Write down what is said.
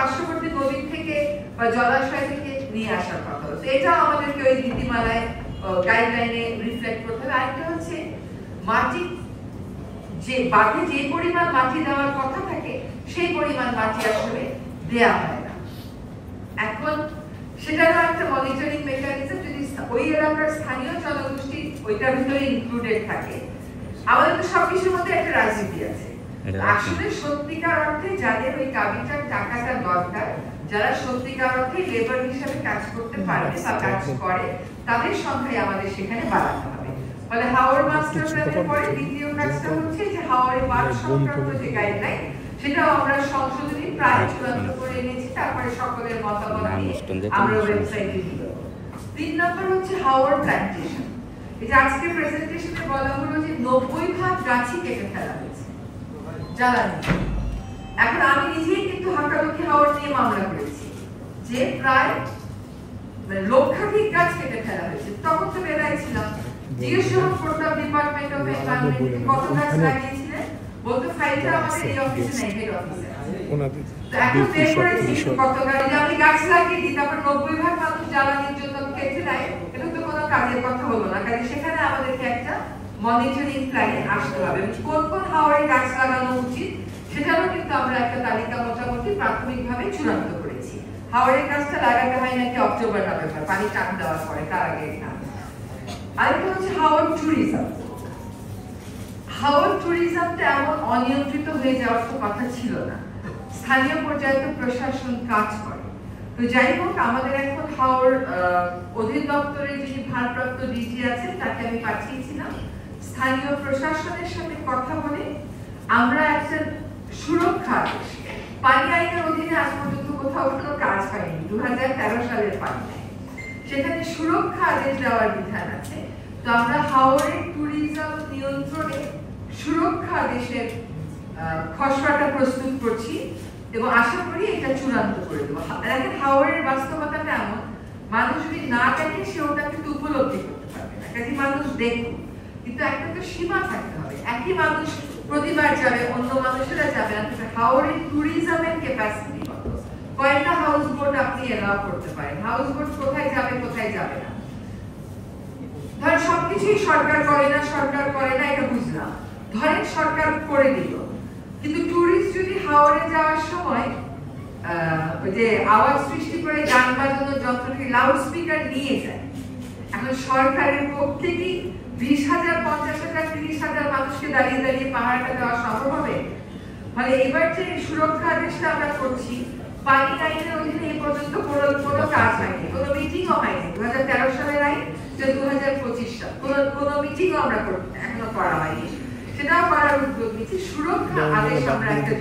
পার্শ্ববর্তী নদী থেকে বা জলাশয় থেকে নিয়ে আসার কথা। তো এটাও আমাদেরকে ওই নীতিমালায় গাইডলাইনে রিফ্লেক্ট করতে হবে। আরেকটা হচ্ছে মাটি, যে বাঁধে যে পরিমাণ মাটি দেওয়ার কথা থাকে সেই পরিমাণ মাটি আসলে দেয়া হয় না। এখন সেটারও একটা মনিটরিং মেকানিজম যদি ওই এলাকার স্থানীয় জনগোষ্ঠী ওইটার ভিতরে ইনক্লুডেড থাকে। আমাদের তো সবকিছুর মধ্যে একটা রাজনীতি আছে। আসলে সত্যিকার অর্থে যাদের ওই কাবিটার টাকাটা দরকার, যারা সত্যিকার অর্থে লেবার হিসেবে কাজ করতে পারবে বা কাজ করে, তাদের সংখ্যাই আমাদের সেখানে বাড়াতে হবে। ফলে হাওর মাস্টার প্ল্যানের পরে দ্বিতীয় কাজটা হচ্ছে যে হাওরে বাঁধ সংক্রান্ত যে গাইডলাইন, সেটাও আমরা সংশোধনী প্রায় চূড়ান্ত করে এনেছি। তারপরে সকলের মতামত নিয়ে আমরা ওয়েবসাইটে দিব। 3 নম্বর হচ্ছে হাওর প্ল্যান্টেশন। এই যে আজকে প্রেজেন্টেশনে বলা হলো যে 90% গাছই কেটে ফেলা হয়েছে জ্বালানি। এখন আমি নিজেই কিন্তু হাকালুকি হাওর নিয়ে মামলা করেছি যে প্রায় লক্ষাধিক গাছ কেটে ফেলা হয়েছে। তখন তো বেলায় ছিলাম, জিজ্ঞেস করতাম ডিপার্টমেন্ট অফ এনভায়রনমেন্ট কত গাছ লাগিয়েছিলেন, বলতো ফাইলটা আমাদের এই অফিসে নেই, হেড অফিসে আছে। এখন বের করেছি কত গাছ আমি গাছ লাগিয়ে দিই, তারপর 90% মানুষ জ্বালানির জন্য কেটে নেয়। এটা তো কোনো কাজের কথা হলো না। কাজে সেখানে আমাদেরকে একটা মনিটরিং প্ল্যানে আসতে হবে। কোন কোন হাওরে গাছ লাগানো উচিত সেটারও কিন্তু আমরা একটা তালিকা মোটামুটি প্রাথমিকভাবে চূড়ান্ত করেছি। হাওরের গাছটা লাগাতে হয় নাকি অক্টোবর নভেম্বর, পানি টান দেওয়ার পরে, তার আগে না। আরেকটা হচ্ছে হাওর ট্যুরিজম। হাওর ট্যুরিজমটা এমন অনিয়ন্ত্রিত হয়ে যাওয়ার তো কথা ছিল না। স্থানীয় পর্যায়ে তো প্রশাসন কাজ করে। তো যাই হোক, আমাদের এখন হাওর অধিদপ্তরের যিনি ভারপ্রাপ্ত ডিজি আছেন তাকে আমি পাঠিয়েছিলাম। স্থানীয় প্রশাসনের সাথে কথা বলে আমরা একটা সুরক্ষা আদেশ, পানি আইনের অধীনে আজ পর্যন্ত কোথাও কোনো কাজ হয়নি, 2013 সালের পানি আইন, সেখানে সুরক্ষা আদেশ দেওয়ার বিধান আছে। তো আমরা হাওরের ট্যুরিজম নিয়ন্ত্রণে সুরক্ষা আদেশের খসড়াটা প্রস্তুত করছি এবং আশা করি এটা চূড়ান্ত করে দেবো। দেখেন, হাওরের বাস্তবতাটা এমন, মানুষ যদি না দেখে সে ওটা কিন্তু উপলব্ধি করতে পারবে না। কাজে মানুষ দেখুক, কিন্তু একটা তো সীমা থাকতে হবে। একই মানুষ প্রতিবার যাবে, অন্য মানুষেরা যাবে না। হাওরের ট্যুরিজমের ক্যাপাসিটি কত, কয়টা হাউস বোট আপনি এলাও করতে পারেন, হাউস বোট কোথায় যাবে কোথায় যাবে না। ধর সবকিছুই সরকার করে না এটা বুঝলাম, ধরেন সরকার করে দিল, কিন্তু ট্যুরিস্ট যদি হাওরে যাওয়ার সময় যে আওয়াজ সৃষ্টি করে গান বাজানোর যন্ত্রটি লাউড স্পিকার নিয়ে যায়, এখন সরকারের পক্ষে কি 20,000, 50,000, 30,000 মানুষকে দাঁড়িয়ে দাঁড়িয়ে পাহাড়টা দেওয়া সম্ভব হবে? ফলে এবার যে সুরক্ষা আদেশটা আমরা করছি, পানি আইনের অধীনে এই পর্যন্ত কোনো কাজ হয়নি, কোনো মিটিংও হয়নি। 2013 সালের আইন, 2025 সাল, কোনো মিটিংও আমরা এখনো করা হয়নি। সেটাও করার উদ্যোগ নিচ্ছি। সুরক্ষা আদেশ আমরা একটা